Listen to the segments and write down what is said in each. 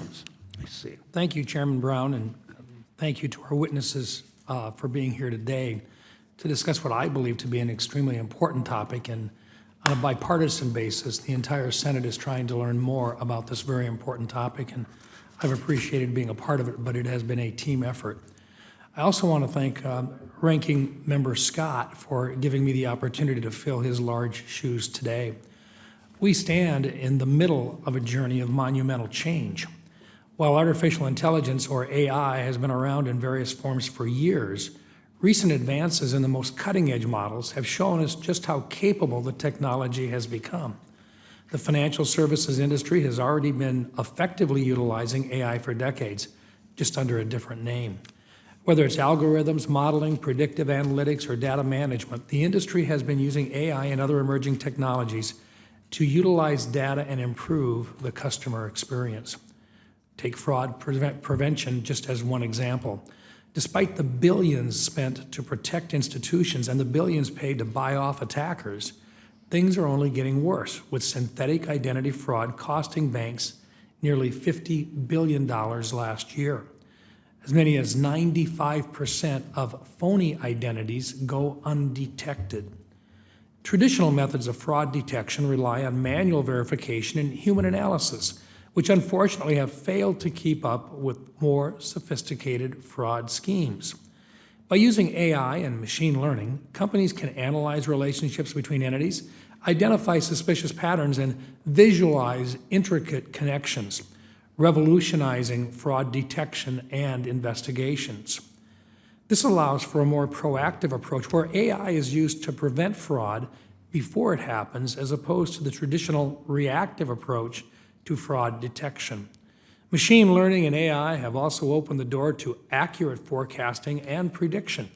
Jones. Please see. Thank you, Chairman Brown, and thank you to our witnesses for being here today to discuss what I believe to be an extremely important topic. And on a bipartisan basis, the entire Senate is trying to learn more about this very important topic, and I've appreciated being a part of it, but it has been a team effort. I also want to thank Ranking Member Scott for giving me the opportunity to fill his large shoes today. We stand in the middle of a journey of monumental change. While artificial intelligence, or AI, has been around in various forms for years, recent advances in the most cutting-edge models have shown us just how capable the technology has become. The financial services industry has already been effectively utilizing AI for decades, just under a different name. Whether it's algorithms, modeling, predictive analytics, or data management, the industry has been using AI and other emerging technologies to utilize data and improve the customer experience. Take fraud prevention just as one example. Despite the billions spent to protect institutions and the billions paid to buy off attackers, things are only getting worse, with synthetic identity fraud costing banks nearly $50 billion last year. As many as 95% of phony identities go undetected. Traditional methods of fraud detection rely on manual verification and human analysis, which unfortunately have failed to keep up with more sophisticated fraud schemes. By using AI and machine learning, companies can analyze relationships between entities, identify suspicious patterns, and visualize intricate connections, revolutionizing fraud detection and investigations. This allows for a more proactive approach where AI is used to prevent fraud before it happens, as opposed to the traditional reactive approach to fraud detection. Machine learning and AI have also opened the door to accurate forecasting and prediction.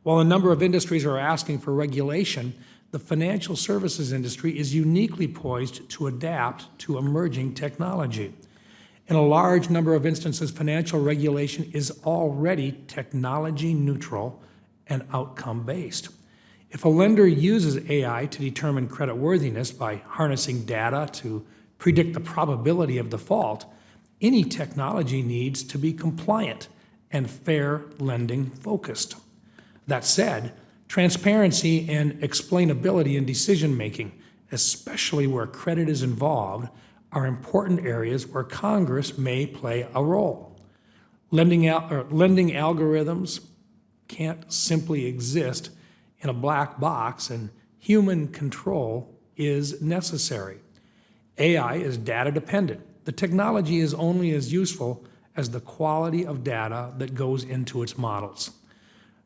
While a number of industries are asking for regulation, the financial services industry is uniquely poised to adapt to emerging technology. In a large number of instances, financial regulation is already technology neutral and outcome-based. If a lender uses AI to determine creditworthiness by harnessing data to predict the probability of default, any technology needs to be compliant and fair lending focused. That said, transparency and explainability in decision-making, especially where credit is involved, are important areas where Congress may play a role. Lending algorithms can't simply exist in a black box, and human control is necessary. AI is data dependent. The technology is only as useful as the quality of data that goes into its models.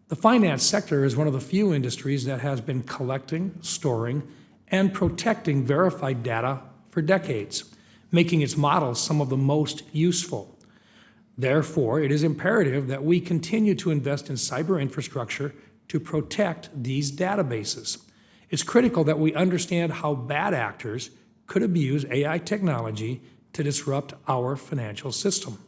The finance sector is one of the few industries that has been collecting, storing, and protecting verified data for decades, making its models some of the most useful. Therefore, it is imperative that we continue to invest in cyber infrastructure to protect these databases. It's critical that we understand how bad actors could abuse AI technology to disrupt our financial system.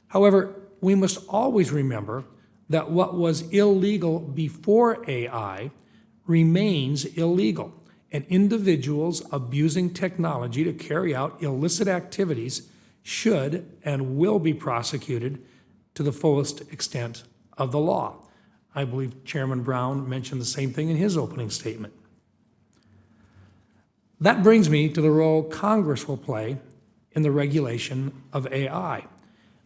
However, we must always remember that what was illegal before AI remains illegal, and individuals abusing technology to carry out illicit activities should and will be prosecuted to the fullest extent of the law. I believe Chairman Brown mentioned the same thing in his opening statement. That brings me to the role Congress will play in the regulation of AI.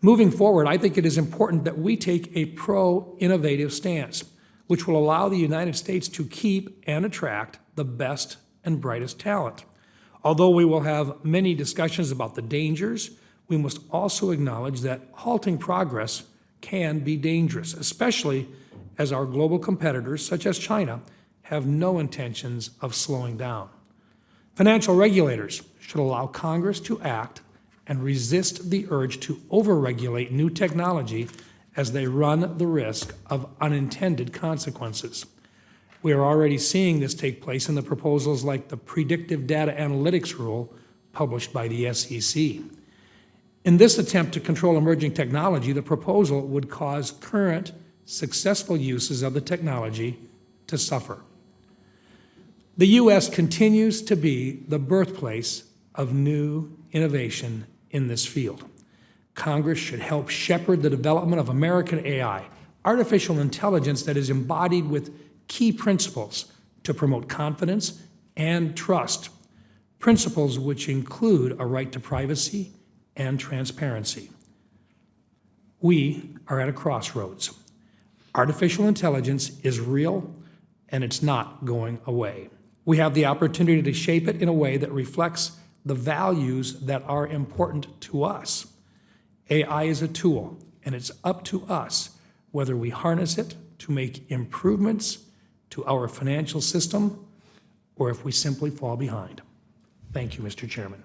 Moving forward, I think it is important that we take a pro-innovative stance, which will allow the United States to keep and attract the best and brightest talent. Although we will have many discussions about the dangers, we must also acknowledge that halting progress can be dangerous, especially as our global competitors, such as China, have no intentions of slowing down. Financial regulators should allow Congress to act and resist the urge to overregulate new technology as they run the risk of unintended consequences. We are already seeing this take place in the proposals like the Predictive Data Analytics Rule published by the SEC. In this attempt to control emerging technology, the proposal would cause current successful uses of the technology to suffer. The U.S. continues to be the birthplace of new innovation in this field. Congress should help shepherd the development of American AI, artificial intelligence that is embodied with key principles to promote confidence and trust, principles which include a right to privacy and transparency. We are at a crossroads. Artificial intelligence is real, and it's not going away. We have the opportunity to shape it in a way that reflects the values that are important to us. AI is a tool, and it's up to us whether we harness it to make improvements to our financial system or if we simply fall behind. Thank you, Mr. Chairman.